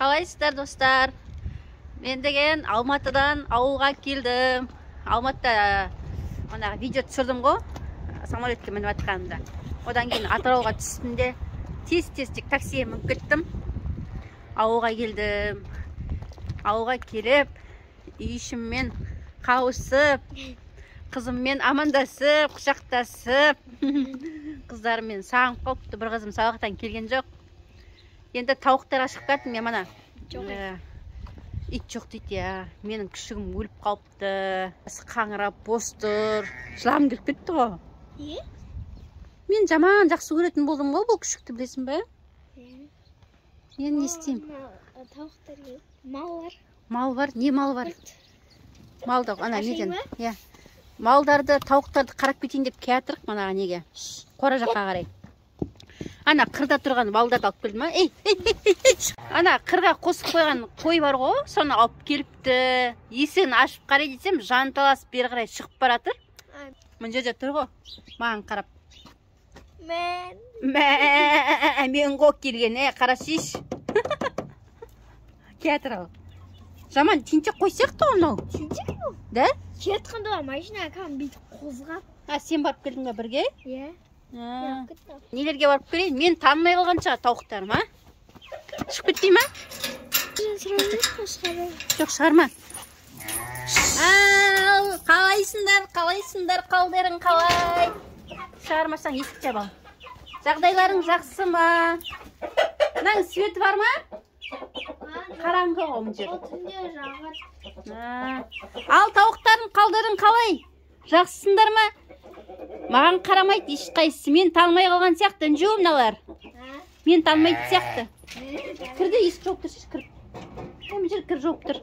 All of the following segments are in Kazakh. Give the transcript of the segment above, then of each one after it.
Қалайсыздар достар? Мен деген Алматыдан ауылға келдім. Алматыда видео түсірдім ғой, самолетке мініп жатқанымда. Одан кейін Атырауға түстім де тез-тез таксиге мініп кеттім. Ауылға келдім. Ауылға келіп, үй ішіммен қауышып, қызыммен амандасып, құшақтасып, қыздарыммен сағынып қалыпты. Bir қызым сабақтан келген жоқ. Енді тауықтарға шығып кеттім, мен мана. Ит жоқ дейді я. Менің күшігім өліп қалыпты. Қаңырап бос тұр. Жылағым келіп кетті ғой. Мен жаман жақсы көретін болдым ғой бұл күшікті, білесің бе? Мен не істеймін? Тауықтар мал бар. Мал бар? Не мал бар? Малды ана неден? Иә. Малдарды, тауықтарды қарап кетейін деп келатырық мына неге. Қора жаққа қарай. Ана қырда тұрған балдарды алып келді ма? Ана қырға қосып қойған қой бар ғой, соны алып келіпті. Есігін ашып қарай десем, жанталасып бері қарай шығып баратыр. Мына жерде тұр ғой, маған қарап. Мен ғой келген, қарасиш. Келатыр ал. Жаман тентек қой сияқты ғой мынау. Тентек бұл? Да? Келатқанда машина кәдімгі бүйтіп қозғап. Сен барып келдің бе бірге? Иә. Нелерге барып келейін? Мен танымай қалған шығар тауықтарым, а? Шығып кетпей ма? Жоқ, шығарма. Қалайсыңдар, қалдарың қалай? Шығармасаң есік жабал. Жағдайларың жақсы ма? Мынаның свет бар ма? Қараңғы ғой мына жер. Ал тауықтарың қалдарың қалай? Жақсысыңдар ма? Маған қарамайды ешқайсысы. Мен танымай қалған сияқты. Үнжеу мыналар. Мен танымайды сияқты. Кірді, есік жауып тұрсыз, кіріп. Мына жер кір жауып тұр.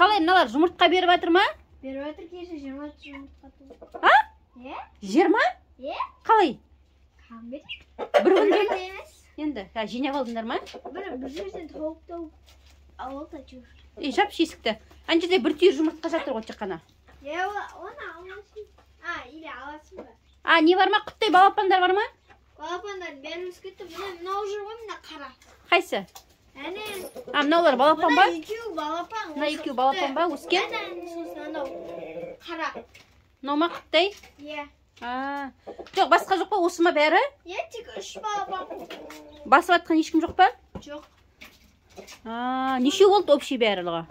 Қалай мыналар жұмыртқа беріп жатыр ма? Беріп жатыр, кеше 20 жұмыртқа тұр. А? 20? Қалай? Bir күнде ме? Енді, жинап алдыңдар ма? Bir жерден тауып алып жүр. Жап есікті. Ана жерде бір түйір жұмыртқа жатыр ғой тек қана. Оны аласың. Или аласың ба? Не бар ма? Құттай балапандар бар ма? Балапандар бәрі өскетті. Мынау жүр ғой, мына қара. Қайсы? Әне. Мынаулар балапан ба? Мына екеуі балапан. Мына екеуі балапан ба? Өскен? Әне, қара. Мынау ма құттай? Иә. Жоқ, басқа жоқ па? Осы ма бәрі? Иә, тек 3 балапан. Басып атқан ешкім жоқ па? Жоқ. Неше болды общий бәріліға?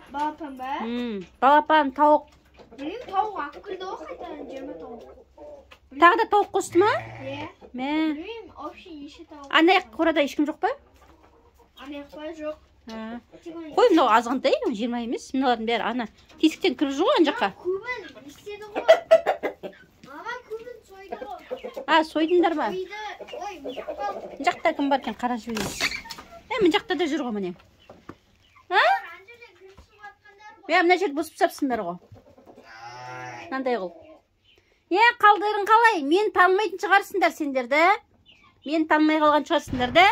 Балапан ба? Балапан, тауық. Білем, тауық ақып кірді ғой қайтадан 20 тауық. Тағы да тауық қосты ма? Иә. Білем, общий неше тауық. Анаяқ қорада ешкім жоқ па? Анаяқ ба? Жоқ. Қой, мынау азғантай, 20 емес. Мыналардың бәрі ана тесіктен кіріп жүр ғой ана жаққа. Көбін істеді ғой. Ана көбін сойды ғой. Сойдыңдар ба? Сойды. Ой, мұқпал. Мына жақта кім бар екен, қара жіберейін. Мына жақта да жүр ғой міне. Мына жерді бұзып сапсыңдар ғой. Мынандай қыл. Қалдарың қалай? Мен танымайтын шығарсыңдар сендерді. Мен танымай қалған шығарсыңдар да.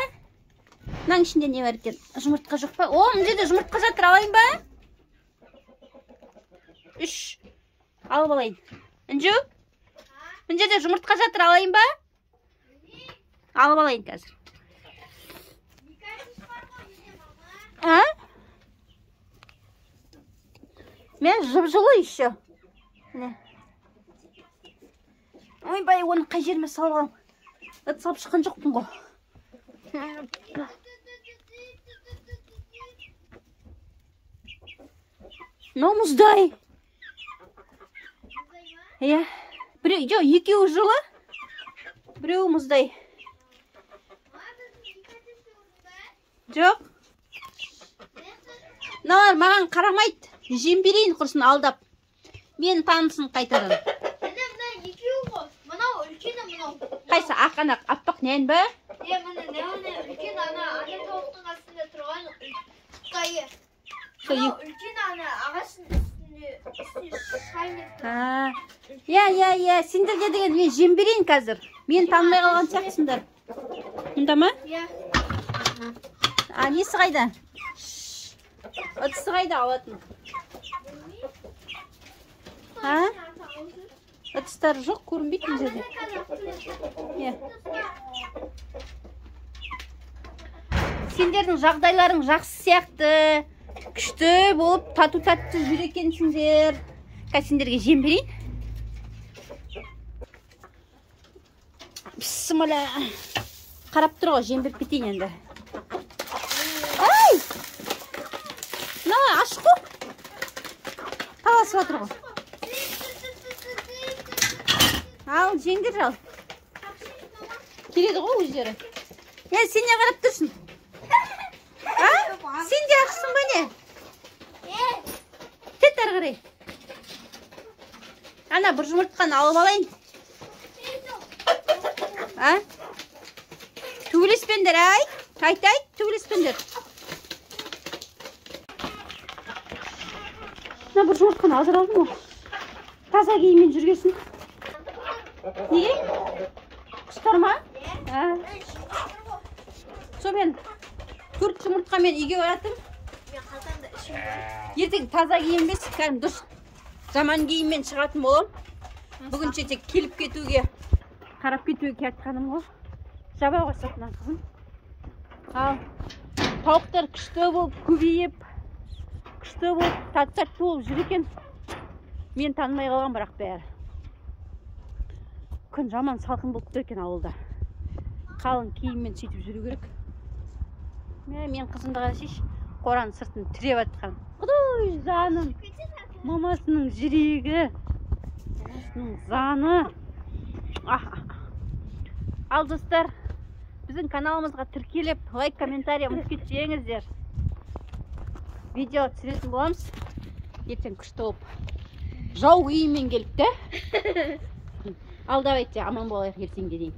Мынаның ішінде не бар екен? Жұмыртқа жоқ па? Мына жерде жұмыртқа жатыр, алайын ба? 3. Алып алайын. Үнжу? Мына жерде жұмыртқа жатыр, алайын ба? Алып алайын қазір. Мен жып-жылы еще. Ойбай, оны қай жеріме салғам. Ыт салып шыққан жоқпын ғой. Мынау мұздай. Жоқ, екеуі жылы. Біреуі мұздай. Жоқ. Мыналар маған қарамайды. Жем берейін құрсын алдап. Мен танысын қайтадан. Мына екеуі ғой. Мынау үлкені мынау. Қайсы ақ ана аппақ нән ба? Мына үлкен ана тауықтың астында тұрған қытайы. Мынау үлкен ана ағашының үстіне шайын. Иә. Сендерге деген мен жем берейін қазір. Мен танымай қалған сияқтысыңдар. Мұнда ма? Иә. Несі қайда? Ыдысы қайда алатын? Ыдыстары жоқ, көрінбейді мына жерде. сендердің жағдайларың жақсы сияқты. Күшті болып, тату-татты жүр екенсіңдер. Қазір сендерге жем берейін. Бісміллә. Қарап тұр ғой, жем беріп кетейін енді. Ай! На, ашық қой. Таласып жатыр ғой. Ал, жеңдер жал. Келеді ғой өздері. Сен не қарап тұрсың? Сен де ақшысың ба не? Кет ары қарай. Ана, бір жұмыртқаны алып алайын. Төбелеспендер, Айтай, төбелеспендер. Мына бір жұмыртқаны азыр алдым ғой. Таза киіммен жүргесін. Неге? Құштар ма? Сонымен 4 жұмыртқамен үйге баратым. Ертең таза киінбес, кәдім дұрыс жаман киіммен шығатын болам. Бүгінше тек келіп кетуге, қарап кетуге кетқаным ғой. Жаба қойсатынан қызым. Ал тауықтар күшті болып, көбейіп, күшті болып, тату-татты болып жүр екен. Мен танымай қалған бірақ бәрі. Күн жаман салқын болып тұр екен ауылда. Қалың киіммен сөйтіп жүру керек. Мен қызымды қарасайшы, қораның сыртын тіреп атқан. Құдай жаным, мамасының жүрегі, мамасының заны. Ал достар, біздің каналымызға тіркеліп, лайк, комментария ұмытып кетпеңіздер. Видео түсіретін боламыз. Ертең күшті болып. Жау киіммен келіпті. Ал давайте аман болайық ертеңге дейін.